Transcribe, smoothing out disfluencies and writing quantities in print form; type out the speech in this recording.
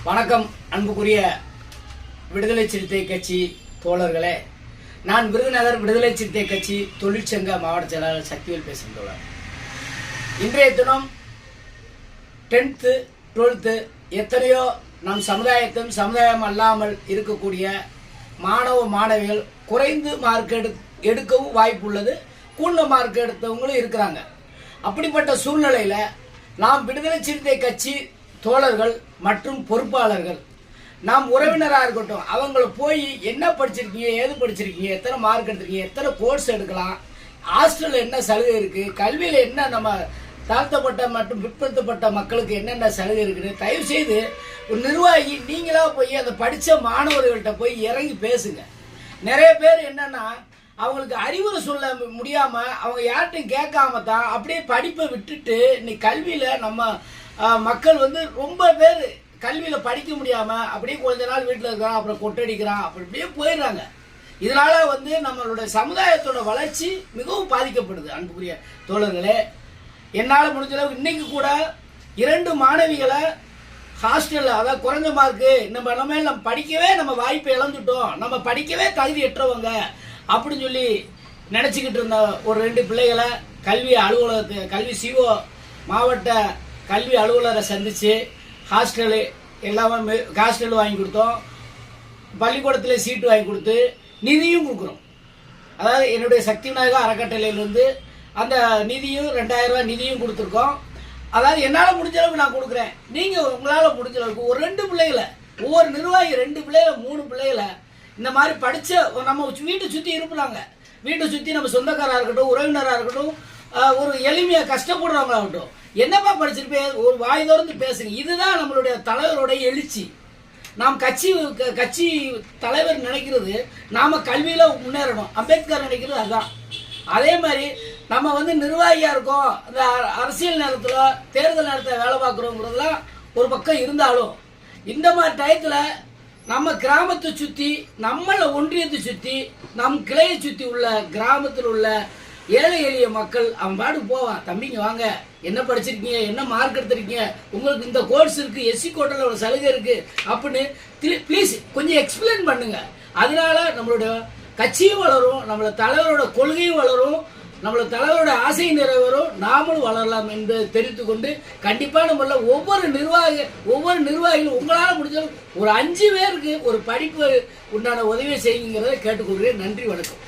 வணக்கம் அன்புக்குரிய விடுதலை சிறுத்தை கட்சி தோழர்களே. நான் விருதுநகர் விடுதலை சிறுத்தை கட்சி தொழிற்சங்க மாவட்ட செயலாளர் சக்திவேல் பேசுகிறேன். இன்றைய தினம் 10th 12th எத்தனையோ நம் சமுதாயத்தும் சமுதாயம் அல்லாமல் இருக்கக்கூடிய மாணவ மாணவிகள் குறைந்து மார்க் எடுக்கவும் வாய்ப்பு உள்ளது, கூடுதல் மார்க் எடுத்தவங்களும் இருக்கிறாங்க. அப்படிப்பட்ட சூழ்நிலையில் நாம் விடுதலை சிறுத்தை கட்சி தோழர்கள் மற்றும் பொறுப்பாளர்கள், நாம் உறவினராக இருக்கட்டும், அவங்கள போய் என்ன படிச்சிருக்கீங்க, ஏது படிச்சிருக்கீங்க, எத்தனை மார்க் எடுத்திருக்கீங்க, எத்தனை கோர்ஸ் எடுக்கலாம், ஹாஸ்டலில் என்ன சலுகை இருக்குது, கல்வியில் என்ன நம்ம தாழ்த்தப்பட்ட மற்றும் பிற்படுத்தப்பட்ட மக்களுக்கு என்னென்ன சலுகை இருக்குன்னு தயவுசெய்து ஒரு நிர்வாகி நீங்களாக போய் அந்த படித்த மாணவர்கள்ட்ட போய் இறங்கி பேசுங்க. நிறைய பேர் என்னென்னா அவங்களுக்கு அறிவுரை சொல்ல முடியாமல் அவங்க யார்கிட்டையும் கேட்காம தான் அப்படியே படிப்பை விட்டுட்டு இன்னைக்கு கல்வியில் நம்ம மக்கள் ரொம்ப பேர் கல்வியில் படிக்க முடியாமல் அப்படியே கொஞ்ச நாள் வீட்டில் இருக்கிறான், அப்புறம் கொட்டடிக்கிறான், அப்படியே போயிடுறாங்க. இதனால் நம்மளுடைய சமுதாயத்தோட வளர்ச்சி மிகவும் பாதிக்கப்படுது. அன்புக்குரிய தோழர்களே, என்னால் முடிஞ்ச அளவுக்கு இன்றைக்கி கூட 2 மாணவிகளை ஹாஸ்டலில், அதாவது குறைஞ்ச மார்க்கு, நம்ம படிக்கவே நம்ம வாய்ப்பை இழந்துட்டோம், நம்ம படிக்கவே தகுதியற்றவங்க அப்படின்னு சொல்லி நினச்சிக்கிட்டு இருந்த ஒரு 2 பிள்ளைகளை கல்வி அலுவலகத்தை கல்வி சிஓ மாவட்ட கல்வி அலுவலரை சந்தித்து ஹாஸ்டலு எல்லாமே ஹாஸ்டல் வாங்கி கொடுத்தோம், பள்ளிக்கூடத்தில் சீட்டு வாங்கி கொடுத்து நிதியும் கொடுக்குறோம். அதாவது என்னுடைய சக்தி விநாயகா அறக்கட்டளையிலேருந்து அந்த நிதியும் 2000 ரூபா நிதியும் கொடுத்துருக்கோம். அதாவது என்னால் முடிஞ்ச அளவுக்கு நான் கொடுக்குறேன், நீங்கள் உங்களால் முடிஞ்ச அளவுக்கு ஒரு 2 பிள்ளைகளை, ஒவ்வொரு நிர்வாகி 2 பிள்ளைகளை 3 பிள்ளைகளை இந்த மாதிரி படித்த நம்ம வீட்டை சுற்றி இருப்பாங்க, வீட்டை சுற்றி நம்ம சொந்தக்காராக இருக்கட்டும், உறவினராக இருக்கட்டும், ஒரு எளிமையாக கஷ்டப்படுறவங்களாகட்டும், என்னப்பா படிச்சிருப்பேன் ஒரு வாய் திறந்து பேசுங்க. இதுதான் நம்மளுடைய தலைவருடைய எழுச்சி. நாம் கட்சி தலைவர் நினைக்கிறது நாம் கல்வியில் முன்னேறணும், அம்பேத்கர் நினைக்கிறது அதுதான். அதே மாதிரி நம்ம நிர்வாகியாக இருக்கோம், இந்த அரசியல் நேரத்தில் தேர்தல் நேரத்தில் வேலை பார்க்குறோங்கிறதுலாம் ஒரு பக்கம் இருந்தாலும், இந்த மாதிரி டயத்தில் நம்ம கிராமத்தை சுற்றி, நம்மளை ஒன்றியத்தை சுற்றி, நம் கிளையை சுற்றி உள்ள கிராமத்தில் உள்ள ஏழை எளிய மக்கள் அவன் பாட்டுக்கு போவான், தம்பிங்க வாங்க, என்ன படிச்சிருக்கீங்க, என்ன மார்க் எடுத்திருக்கீங்க, உங்களுக்கு இந்த கோர்ஸ் இருக்குது, எஸ்சி கோட்டாவில் ஒரு சலுகை இருக்குது அப்படின்னு ப்ளீஸ் கொஞ்சம் எக்ஸ்பிளைன் பண்ணுங்க. அதனால நம்மளுடைய கட்சியும் வளரும், நம்மளோட தலைவரோட கொள்கையும் வளரும், நம்மளோட தலைவரோட ஆசை நிறைவேறும், நாமளும் வளரலாம் என்பதை தெரிவித்து கொண்டு கண்டிப்பாக நம்மள ஒவ்வொரு நிர்வாகிகளும் உங்களால் முடிஞ்சாலும் ஒரு 5 பேருக்கு ஒரு படிப்பு உண்டான உதவியை செய்யுங்கிறத கேட்டுக்கொள்கிறேன். நன்றி, வணக்கம்.